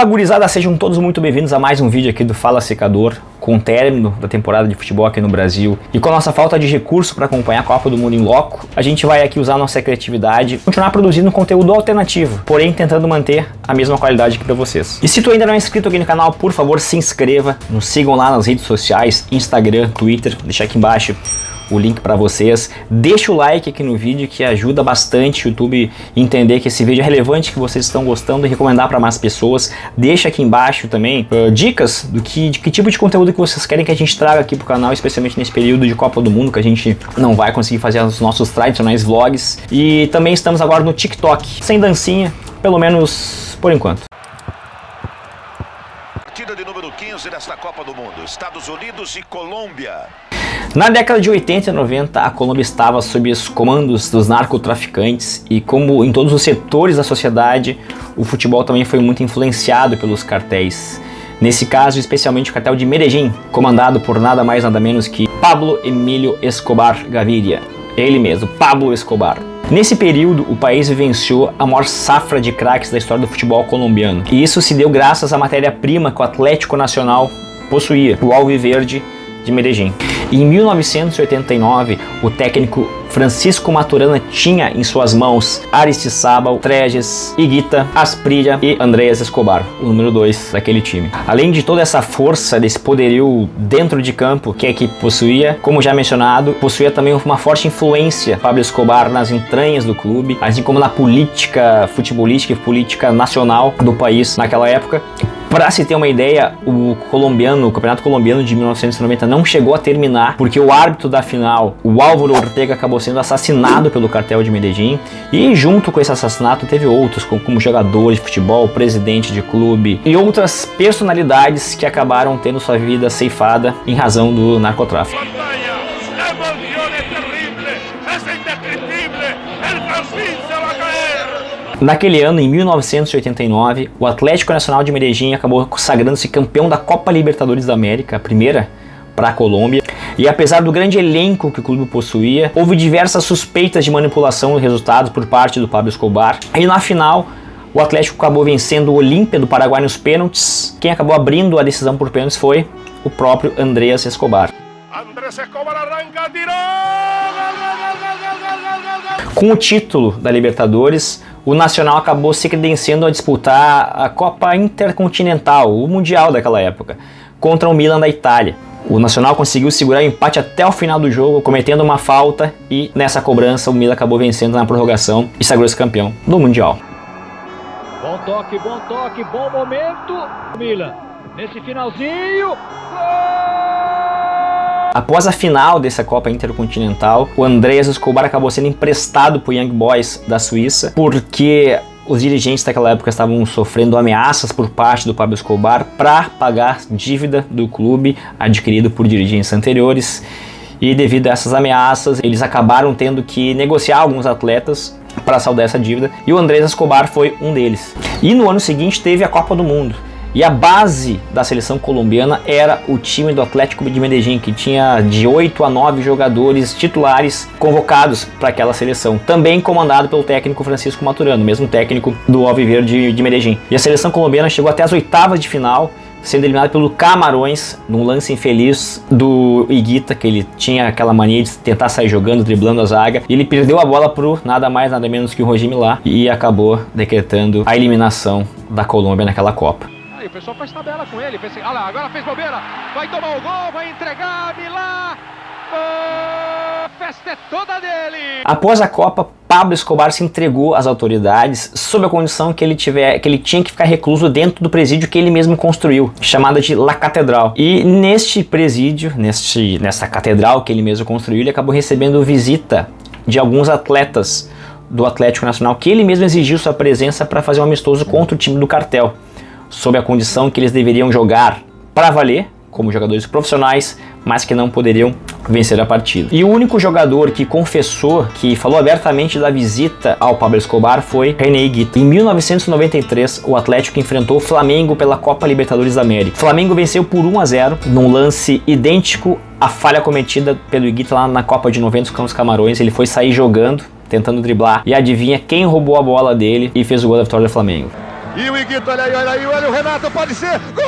Fala gurizada, sejam todos muito bem-vindos a mais um vídeo aqui do Fala Secador, com o término da temporada de futebol aqui no Brasil e com a nossa falta de recurso para acompanhar a Copa do Mundo em loco, a gente vai aqui usar a nossa criatividade e continuar produzindo conteúdo alternativo, porém tentando manter a mesma qualidade aqui para vocês. E se tu ainda não é inscrito aqui no canal, por favor se inscreva, nos sigam lá nas redes sociais, Instagram, Twitter, vou deixar aqui embaixo o link para vocês. Deixa o like aqui no vídeo que ajuda bastante o YouTube a entender que esse vídeo é relevante, que vocês estão gostando e recomendar para mais pessoas. Deixa aqui embaixo também dicas de que tipo de conteúdo que vocês querem que a gente traga aqui pro canal, especialmente nesse período de Copa do Mundo que a gente não vai conseguir fazer os nossos tradicionais vlogs. E também estamos agora no TikTok, sem dancinha, pelo menos por enquanto. Partida de número 15 desta Copa do Mundo, Estados Unidos e Colômbia. Na década de 80 e 90, a Colômbia estava sob os comandos dos narcotraficantes e, como em todos os setores da sociedade, o futebol também foi muito influenciado pelos cartéis. Nesse caso, especialmente o cartel de Medellín, comandado por nada mais nada menos que Pablo Emilio Escobar Gaviria. Ele mesmo, Pablo Escobar. Nesse período, o país vivenciou a maior safra de craques da história do futebol colombiano. E isso se deu graças à matéria-prima que o Atlético Nacional possuía, o Alviverde de Medellín. E em 1989, o técnico Francisco Maturana tinha em suas mãos Aristizábal, Treges, Higuita, Asprilla e Andrés Escobar, o número 2 daquele time. Além de toda essa força, desse poderio dentro de campo que a equipe possuía, como já mencionado, possuía também uma forte influência Pablo Escobar nas entranhas do clube, assim como na política futebolística e política nacional do país naquela época. Para se ter uma ideia, o Campeonato Colombiano de 1990 não chegou a terminar porque o árbitro da final, o Álvaro Ortega, acabou sendo assassinado pelo cartel de Medellín, e junto com esse assassinato teve outros, como jogadores de futebol, presidente de clube e outras personalidades que acabaram tendo sua vida ceifada em razão do narcotráfico. Naquele ano, em 1989, o Atlético Nacional de Medellín acabou consagrando-se campeão da Copa Libertadores da América, a primeira para a Colômbia. E apesar do grande elenco que o clube possuía, houve diversas suspeitas de manipulação de resultados por parte do Pablo Escobar. E na final, o Atlético acabou vencendo o Olímpia do Paraguai nos pênaltis. Quem acabou abrindo a decisão por pênaltis foi o próprio Andrés Escobar. Andrés Escobar arranca, tirou! Com o título da Libertadores, o Nacional acabou se credenciando a disputar a Copa Intercontinental, o Mundial daquela época, contra o Milan da Itália. O Nacional conseguiu segurar o empate até o final do jogo, cometendo uma falta, e nessa cobrança o Milan acabou vencendo na prorrogação e sagrou-se campeão do Mundial. Bom toque, bom momento, Milan, nesse finalzinho, gol! Após a final dessa Copa Intercontinental, o Andrés Escobar acabou sendo emprestado para o Young Boys da Suíça, porque os dirigentes daquela época estavam sofrendo ameaças por parte do Pablo Escobar para pagar dívida do clube adquirido por dirigentes anteriores. E devido a essas ameaças, eles acabaram tendo que negociar alguns atletas para saldar essa dívida, e o Andrés Escobar foi um deles. E no ano seguinte teve a Copa do Mundo. E a base da seleção colombiana era o time do Atlético de Medellín, que tinha de 8 a 9 jogadores titulares convocados para aquela seleção, também comandado pelo técnico Francisco Maturana, mesmo técnico do Alviverde de Medellín. E a seleção colombiana chegou até as oitavas de final, sendo eliminado pelo Camarões, num lance infeliz do Higuita, que ele tinha aquela mania de tentar sair jogando, driblando a zaga, e ele perdeu a bola pro nada mais, nada menos que o Roger Milá, e acabou decretando a eliminação da Colômbia naquela Copa. Aí o pessoal faz tabela com ele, pensa, olha lá, agora fez bobeira, vai tomar o gol, vai entregar, Milá, a festa é toda dele! Após a Copa, Pablo Escobar se entregou às autoridades sob a condição que ele tinha que ficar recluso dentro do presídio que ele mesmo construiu, chamada de La Catedral. E neste presídio, nessa catedral que ele mesmo construiu, ele acabou recebendo visita de alguns atletas do Atlético Nacional, que ele mesmo exigiu sua presença para fazer um amistoso contra o time do cartel, sob a condição que eles deveriam jogar para valer, como jogadores profissionais, mas que não poderiam vencer a partida. E o único jogador que confessou, que falou abertamente da visita ao Pablo Escobar, foi René Higuita. Em 1993, o Atlético enfrentou o Flamengo pela Copa Libertadores da América. O Flamengo venceu por 1-0, num lance idêntico à falha cometida pelo Higuita lá na Copa de 90 com os Camarões. Ele foi sair jogando, tentando driblar, e adivinha quem roubou a bola dele e fez o gol da vitória do Flamengo? E o Higuita, olha aí, o Renato, pode ser. Gol!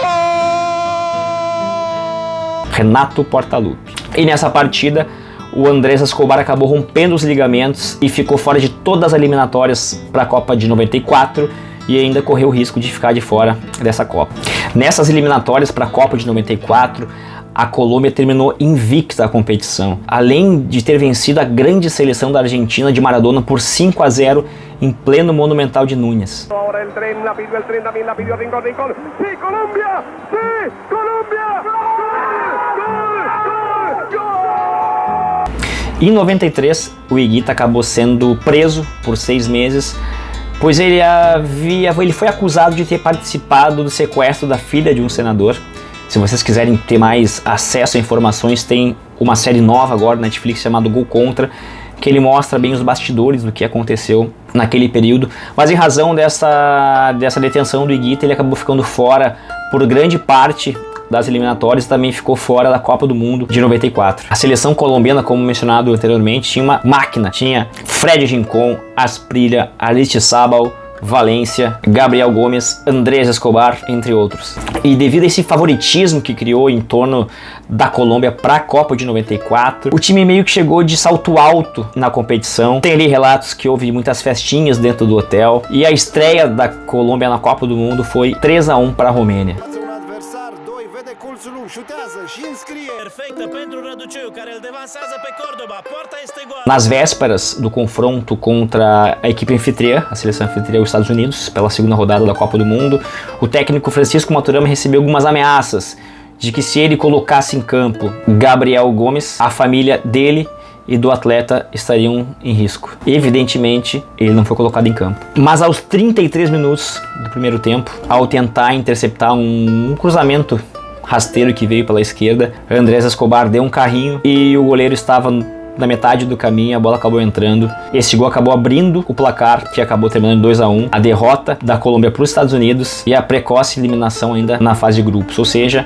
Renato Portaluppi. E nessa partida, o Andrés Escobar acabou rompendo os ligamentos e ficou fora de todas as eliminatórias para a Copa de 94 e ainda correu o risco de ficar de fora dessa Copa. Nessas eliminatórias para a Copa de 94, a Colômbia terminou invicta a competição, além de ter vencido a grande seleção da Argentina de Maradona por 5-0 em pleno Monumental de Núñez. Agora o trem, la pidió Rincón. ¡Sí, Colombia! ¡Sí, Colombia! ¡Gol! Em 93, o Higuita acabou sendo preso por 6 meses, pois ele foi acusado de ter participado do sequestro da filha de um senador. Se vocês quiserem ter mais acesso a informações, tem uma série nova agora na Netflix chamada Gol Contra, que ele mostra bem os bastidores do que aconteceu naquele período. Mas em razão dessa detenção do Higuita, ele acabou ficando fora por grande parte das eliminatórias e também ficou fora da Copa do Mundo de 94. A seleção colombiana, como mencionado anteriormente, tinha uma máquina. Tinha Fred Rincón, Asprilla, Aristizábal, Valência, Gabriel Gomes, Andrés Escobar, entre outros. E devido a esse favoritismo que criou em torno da Colômbia para a Copa de 94, o time meio que chegou de salto alto na competição. Tem ali relatos que houve muitas festinhas dentro do hotel. E a estreia da Colômbia na Copa do Mundo foi 3-1 para a Romênia. Nas vésperas do confronto contra a equipe anfitriã, a seleção anfitriã dos Estados Unidos, pela segunda rodada da Copa do Mundo, o técnico Francisco Maturana recebeu algumas ameaças de que se ele colocasse em campo Gabriel Gomes, a família dele e do atleta estariam em risco. Evidentemente, ele não foi colocado em campo. Mas aos 33 minutos do primeiro tempo, ao tentar interceptar um cruzamento rasteiro que veio pela esquerda, Andrés Escobar deu um carrinho e o goleiro estava na metade do caminho, a bola acabou entrando. Esse gol acabou abrindo o placar, que acabou terminando 2-1, a derrota da Colômbia para os Estados Unidos e a precoce eliminação ainda na fase de grupos. Ou seja,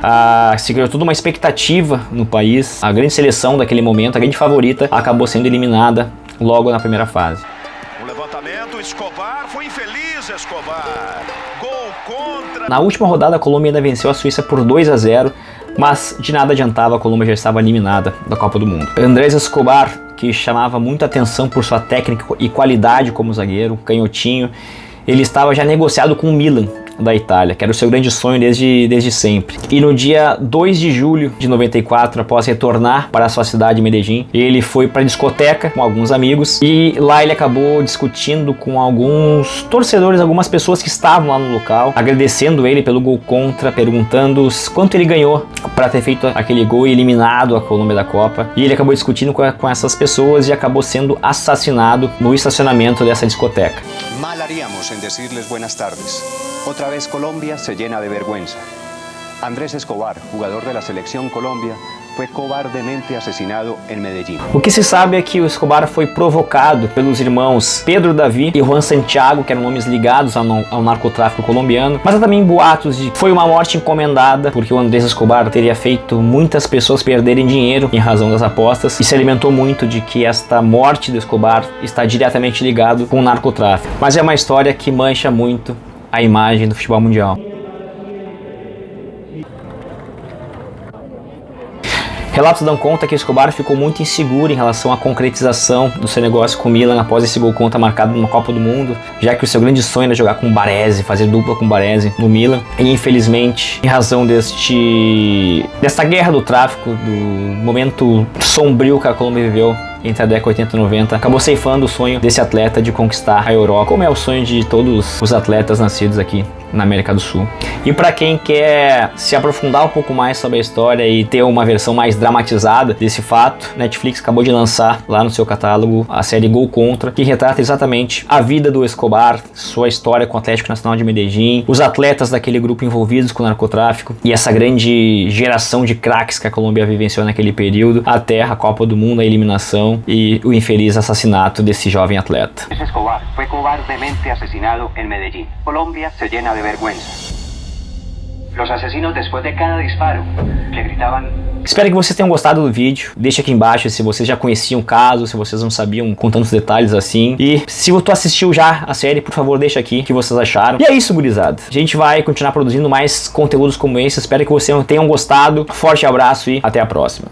se criou toda uma expectativa no país. A grande seleção daquele momento, a grande favorita, acabou sendo eliminada logo na primeira fase. O levantamento, Escobar, foi infeliz Escobar. Gol contra. Na última rodada, a Colômbia ainda venceu a Suíça por 2-0, mas de nada adiantava, a Colômbia já estava eliminada da Copa do Mundo. Andrés Escobar, que chamava muita atenção por sua técnica e qualidade como zagueiro, canhotinho, ele estava já negociado com o Milan da Itália, que era o seu grande sonho desde sempre. E no dia 2 de julho de 94, após retornar para a sua cidade, Medellín, ele foi para a discoteca com alguns amigos e lá ele acabou discutindo com alguns torcedores, algumas pessoas que estavam lá no local, agradecendo ele pelo gol contra, perguntando quanto ele ganhou para ter feito aquele gol e eliminado a Colômbia da Copa. E ele acabou discutindo com essas pessoas e acabou sendo assassinado no estacionamento dessa discoteca. Mal haríamos en decirles buenas tardes. Otra vez Colombia se llena de vergüenza. Andrés Escobar, jugador de la selección Colombia, foi cobardemente assassinado em Medellín. O que se sabe é que o Escobar foi provocado pelos irmãos Pedro Davi e Juan Santiago, que eram nomes ligados ao narcotráfico colombiano, mas há também boatos de que foi uma morte encomendada, porque o Andrés Escobar teria feito muitas pessoas perderem dinheiro em razão das apostas e se alimentou muito de que esta morte do Escobar está diretamente ligado com o narcotráfico. Mas é uma história que mancha muito a imagem do futebol mundial. Relatos dão conta que Escobar ficou muito inseguro em relação à concretização do seu negócio com o Milan após esse gol contra marcado numa Copa do Mundo, já que o seu grande sonho era jogar com Baresi, fazer dupla com Baresi no Milan. E infelizmente, em razão desta guerra do tráfico, do momento sombrio que a Colômbia viveu entre a década 80 e 90, acabou ceifando o sonho desse atleta de conquistar a Europa, como é o sonho de todos os atletas nascidos aqui na América do Sul. E para quem quer se aprofundar um pouco mais sobre a história e ter uma versão mais dramatizada desse fato, Netflix acabou de lançar lá no seu catálogo a série Gol Contra, que retrata exatamente a vida do Escobar, sua história com o Atlético Nacional de Medellín, os atletas daquele grupo envolvidos com o narcotráfico e essa grande geração de craques que a Colômbia vivenciou naquele período, até a Copa do Mundo, a eliminação e o infeliz assassinato desse jovem atleta. Escobar foi cobardemente assassinado em Medellín. Colômbia se llena de vergüenza. Los asesinos, después de cada disparo, le gritaban. Espero que vocês tenham gostado do vídeo. Deixa aqui embaixo se vocês já conheciam o caso, se vocês não sabiam com tantos detalhes assim. E se tu assistiu já a série, por favor, deixa aqui o que vocês acharam. E é isso, gurizada. A gente vai continuar produzindo mais conteúdos como esse. Espero que vocês tenham gostado. Forte abraço e até a próxima.